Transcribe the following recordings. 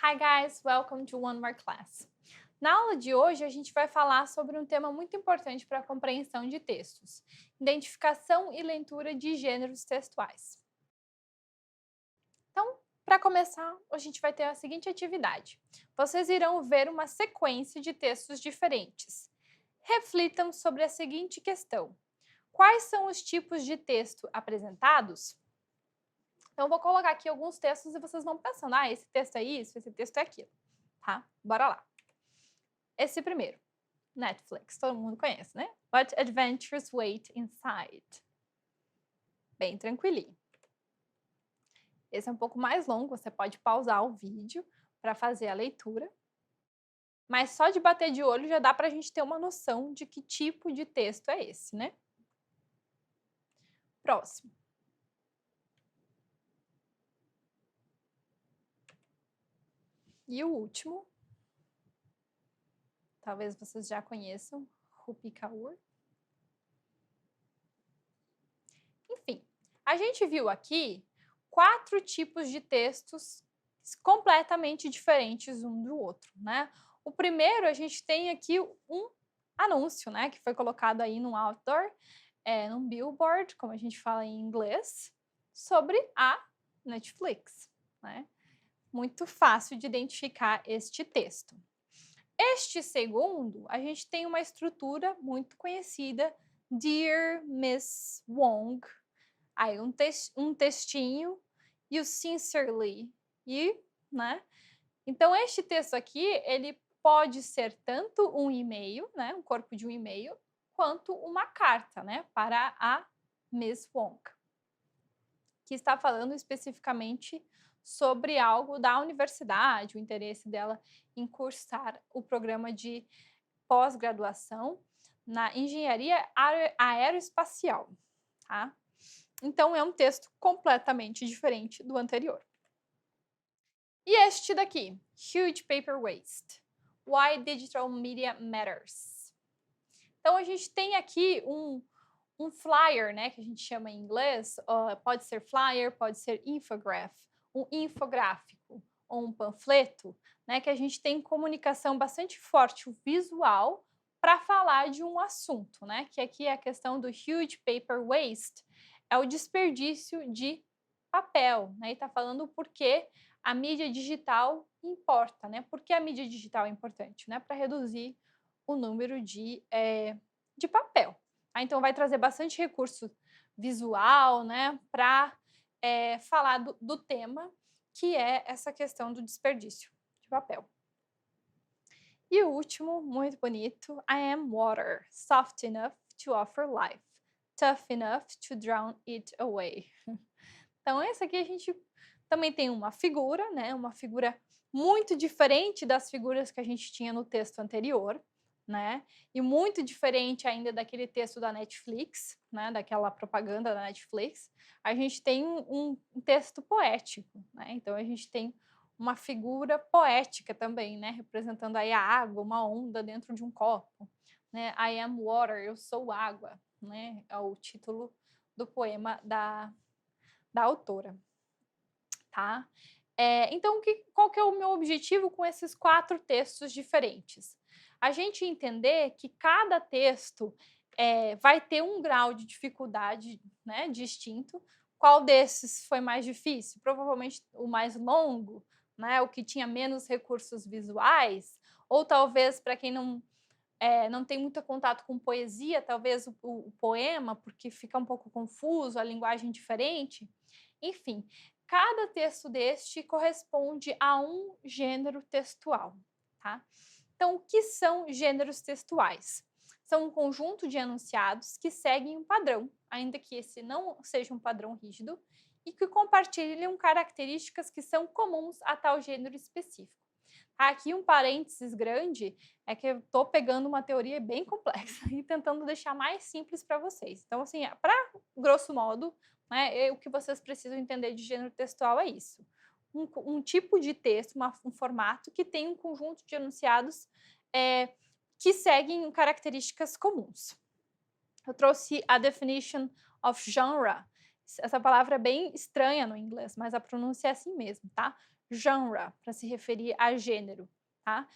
Hi guys, welcome to one more class. Na aula de hoje, a gente vai falar sobre um tema muito importante para a compreensão de textos: identificação e leitura de gêneros textuais. Então, para começar, a gente vai ter a seguinte atividade: vocês irão ver uma sequência de textos diferentes. Reflitam sobre a seguinte questão: quais são os tipos de texto apresentados? Então, eu vou colocar aqui alguns textos e vocês vão pensando, esse texto é isso, esse texto é aquilo, tá? Bora lá. Esse primeiro, Netflix, todo mundo conhece, né? What adventures wait inside? Bem tranquilinho. Esse é um pouco mais longo, você pode pausar o vídeo para fazer a leitura. Mas só de bater de olho já dá para a gente ter uma noção de que tipo de texto é esse, né? Próximo. E o último, talvez vocês já conheçam, Rupi Kaur. Enfim, a gente viu aqui 4 tipos de textos completamente diferentes um do outro, né? O primeiro, a gente tem aqui um anúncio, né, que foi colocado aí num outdoor, num billboard, como a gente fala em inglês, sobre a Netflix, né? Muito fácil de identificar este texto. Este segundo, a gente tem uma estrutura muito conhecida, Dear Miss Wong, aí um textinho e o sincerely, né? Então, este texto aqui, ele pode ser tanto um e-mail, né, um corpo de um e-mail, quanto uma carta, né, para a Miss Wong, que está falando especificamente sobre algo da universidade, o interesse dela em cursar o programa de pós-graduação na engenharia aeroespacial, tá? Então, é um texto completamente diferente do anterior. E este daqui, Huge Paper Waste, Why Digital Media Matters. Então, a gente tem aqui um flyer, né, que a gente chama em inglês, pode ser flyer, pode ser infograph, um infográfico ou um panfleto, né, que a gente tem comunicação bastante forte, o visual, para falar de um assunto, né, que aqui é a questão do huge paper waste, é o desperdício de papel, né, e está falando o porquê a mídia digital importa, né, por que a mídia digital é importante, né, para reduzir o número de papel. Então, vai trazer bastante recurso visual, né, para falar do tema, que é essa questão do desperdício de papel. E o último, muito bonito, I am water, soft enough to offer life, tough enough to drown it away. Então, esse aqui a gente também tem uma figura, né, uma figura muito diferente das figuras que a gente tinha no texto anterior, né, e muito diferente ainda daquele texto da Netflix, né, daquela propaganda da Netflix. A gente tem um texto poético, né, então a gente tem uma figura poética também, né, representando aí a água, uma onda dentro de um copo, né, I am water, eu sou água, né, é o título do poema da autora, tá? Então, qual que é o meu objetivo com esses 4 textos diferentes? A gente entender que cada texto vai ter um grau de dificuldade, né, distinto. Qual desses foi mais difícil? Provavelmente o mais longo, né, o que tinha menos recursos visuais, ou talvez para quem não tem muito contato com poesia, talvez o poema, porque fica um pouco confuso, a linguagem diferente. Enfim, cada texto deste corresponde a um gênero textual, tá? Então, o que são gêneros textuais? São um conjunto de enunciados que seguem um padrão, ainda que esse não seja um padrão rígido, e que compartilham características que são comuns a tal gênero específico. Aqui um parênteses grande é que eu estou pegando uma teoria bem complexa e tentando deixar mais simples para vocês. Então, assim, para grosso modo, né, o que vocês precisam entender de gênero textual é isso. Um tipo de texto, um formato que tem um conjunto de enunciados que seguem características comuns. Eu trouxe a definition of genre. Essa palavra é bem estranha no inglês, mas a pronúncia é assim mesmo, tá? genre, para se referir a gênero, tá?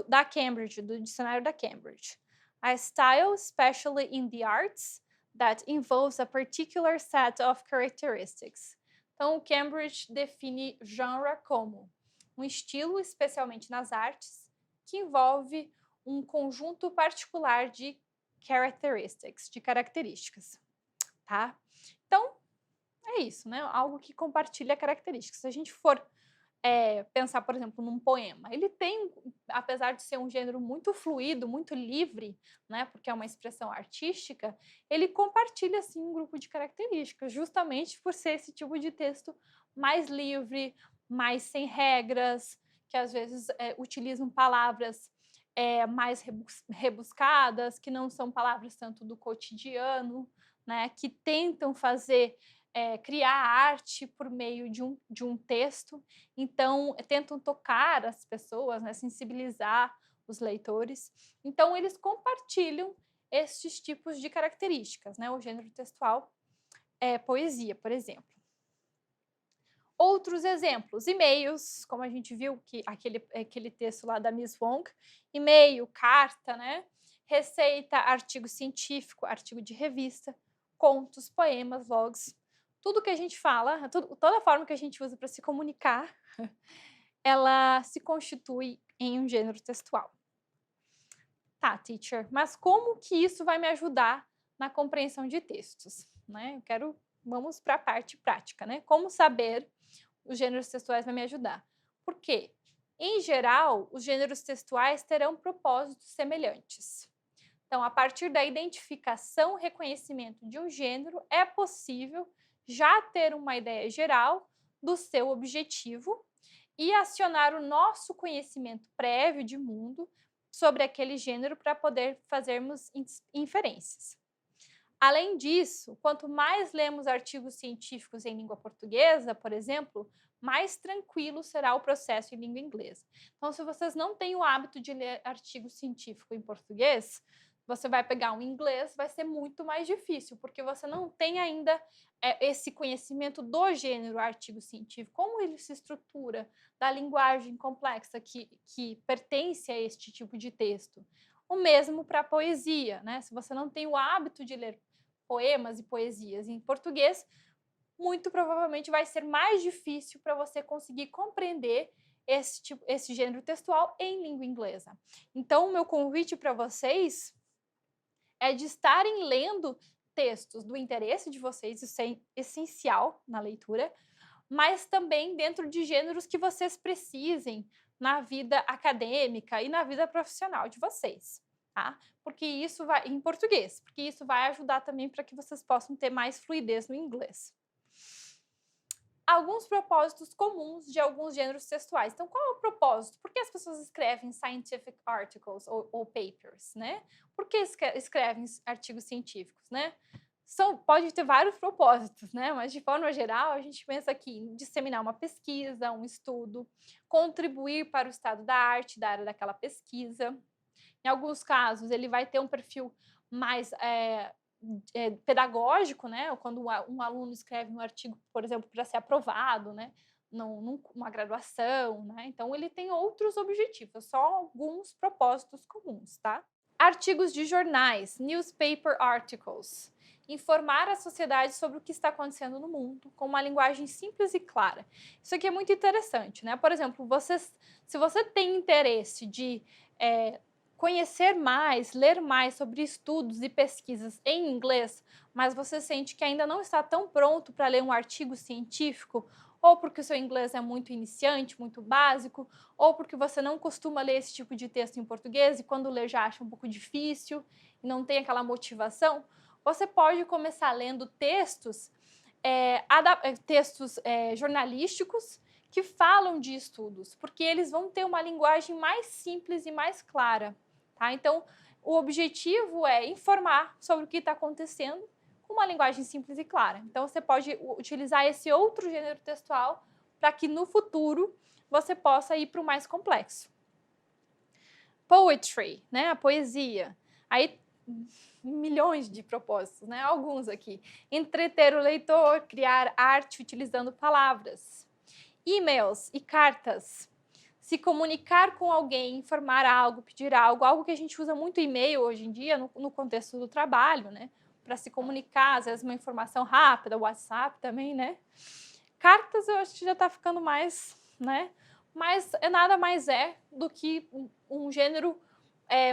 Da Cambridge, do dicionário da Cambridge. A style, especially in the arts, that involves a particular set of characteristics. Então, o Cambridge define genre como um estilo, especialmente nas artes, que envolve um conjunto particular de characteristics, de características, tá? Então, é isso, né? Algo que compartilha características. Se a gente for pensar, por exemplo, num poema, ele tem, apesar de ser um gênero muito fluido, muito livre, né? Porque é uma expressão artística, ele compartilha, assim, um grupo de características, justamente por ser esse tipo de texto mais livre, mais sem regras, que às vezes utilizam palavras mais rebuscadas, que não são palavras tanto do cotidiano, né? Que tentam fazer criar arte por meio de um texto, então tentam tocar as pessoas, né, sensibilizar os leitores. Então, eles compartilham esses tipos de características, né? O gênero textual é poesia, por exemplo. Outros exemplos, e-mails, como a gente viu que aquele texto lá da Miss Wong, e-mail, carta, né? Receita, artigo científico, artigo de revista, contos, poemas, logs, tudo que a gente fala, toda forma que a gente usa para se comunicar, ela se constitui em um gênero textual. Tá, teacher, mas como que isso vai me ajudar na compreensão de textos, né? Vamos para a parte prática, né? Como saber os gêneros textuais vai me ajudar? Por quê? Em geral, os gêneros textuais terão propósitos semelhantes. Então, a partir da identificação e reconhecimento de um gênero, é possível já ter uma ideia geral do seu objetivo e acionar o nosso conhecimento prévio de mundo sobre aquele gênero para poder fazermos inferências. Além disso, quanto mais lemos artigos científicos em língua portuguesa, por exemplo, mais tranquilo será o processo em língua inglesa. Então, se vocês não têm o hábito de ler artigo científico em português, você vai pegar um inglês, vai ser muito mais difícil, porque você não tem ainda esse conhecimento do gênero artigo científico, como ele se estrutura, da linguagem complexa que pertence a este tipo de texto. O mesmo para a poesia, né? Se você não tem o hábito de ler poemas e poesias em português, muito provavelmente vai ser mais difícil para você conseguir compreender esse gênero textual em língua inglesa. Então, o meu convite para vocês é de estarem lendo textos do interesse de vocês, isso é essencial na leitura, mas também dentro de gêneros que vocês precisem na vida acadêmica e na vida profissional de vocês, tá? Porque isso vai em português, porque isso vai ajudar também para que vocês possam ter mais fluidez no inglês. Alguns propósitos comuns de alguns gêneros textuais. Então, qual é o propósito? Por que as pessoas escrevem scientific articles ou papers, né? Por que escrevem artigos científicos, né? Pode ter vários propósitos, né? Mas, de forma geral, a gente pensa aqui em disseminar uma pesquisa, um estudo, contribuir para o estado da arte da área daquela pesquisa. Em alguns casos, ele vai ter um perfil mais pedagógico, né? Quando um aluno escreve um artigo, por exemplo, para ser aprovado, né? Numa graduação, né? Então, ele tem outros objetivos, só alguns propósitos comuns, tá? Artigos de jornais, newspaper articles. Informar a sociedade sobre o que está acontecendo no mundo com uma linguagem simples e clara. Isso aqui é muito interessante, né? Por exemplo, se você tem interesse de conhecer mais, ler mais sobre estudos e pesquisas em inglês, mas você sente que ainda não está tão pronto para ler um artigo científico, ou porque o seu inglês é muito iniciante, muito básico, ou porque você não costuma ler esse tipo de texto em português e quando lê já acha um pouco difícil e não tem aquela motivação, você pode começar lendo textos jornalísticos que falam de estudos, porque eles vão ter uma linguagem mais simples e mais clara. Tá? Então, o objetivo é informar sobre o que está acontecendo com uma linguagem simples e clara. Então, você pode utilizar esse outro gênero textual para que no futuro você possa ir para o mais complexo. Poetry, né? A poesia. Aí, milhões de propósitos, né? Alguns aqui. Entreter o leitor, criar arte utilizando palavras. E-mails e cartas. Se comunicar com alguém, informar algo, pedir algo, algo que a gente usa muito e-mail hoje em dia no contexto do trabalho, né? Para se comunicar, às vezes uma informação rápida, WhatsApp também, né? Cartas eu acho que já está ficando mais, né? Mas nada mais é do que um gênero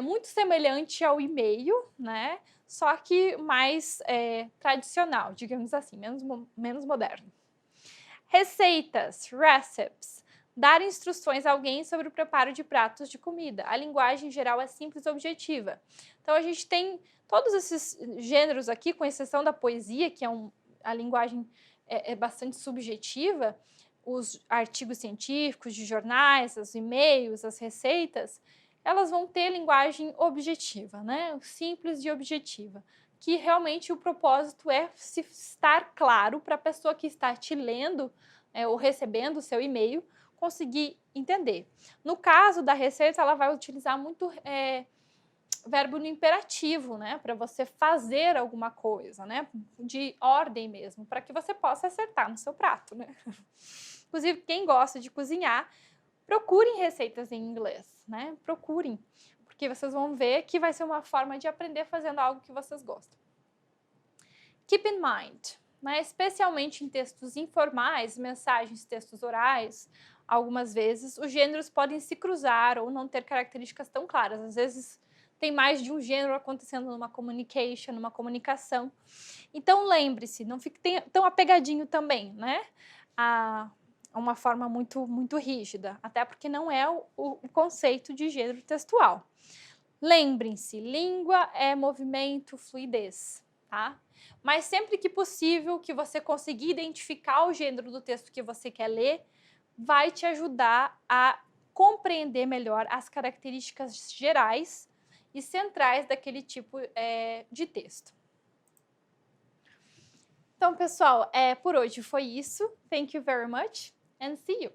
muito semelhante ao e-mail, né? Só que mais tradicional, digamos assim, menos moderno. Receitas, recipes. Dar instruções a alguém sobre o preparo de pratos de comida. A linguagem geral é simples e objetiva. Então, a gente tem todos esses gêneros aqui, com exceção da poesia, que a linguagem é bastante subjetiva, os artigos científicos de jornais, os e-mails, as receitas, elas vão ter linguagem objetiva, né? Simples e objetiva. Que realmente o propósito é se estar claro para a pessoa que está te lendo ou recebendo o seu e-mail conseguir entender. No caso da receita, ela vai utilizar muito verbo no imperativo, né? Para você fazer alguma coisa, né? De ordem mesmo, para que você possa acertar no seu prato, né? Inclusive, quem gosta de cozinhar, procurem receitas em inglês, né? Procurem, porque vocês vão ver que vai ser uma forma de aprender fazendo algo que vocês gostam. Keep in mind, né? Especialmente em textos informais, mensagens, textos orais, algumas vezes os gêneros podem se cruzar ou não ter características tão claras. Às vezes tem mais de um gênero acontecendo numa communication, numa comunicação. Então lembre-se, não fique tão apegadinho também, né? A uma forma muito rígida, até porque não é o conceito de gênero textual. Lembrem-se, língua é movimento, fluidez, tá? Mas sempre que possível, que você conseguir identificar o gênero do texto que você quer ler, vai te ajudar a compreender melhor as características gerais e centrais daquele tipo de texto. Então, pessoal, por hoje foi isso. Thank you very much and see you!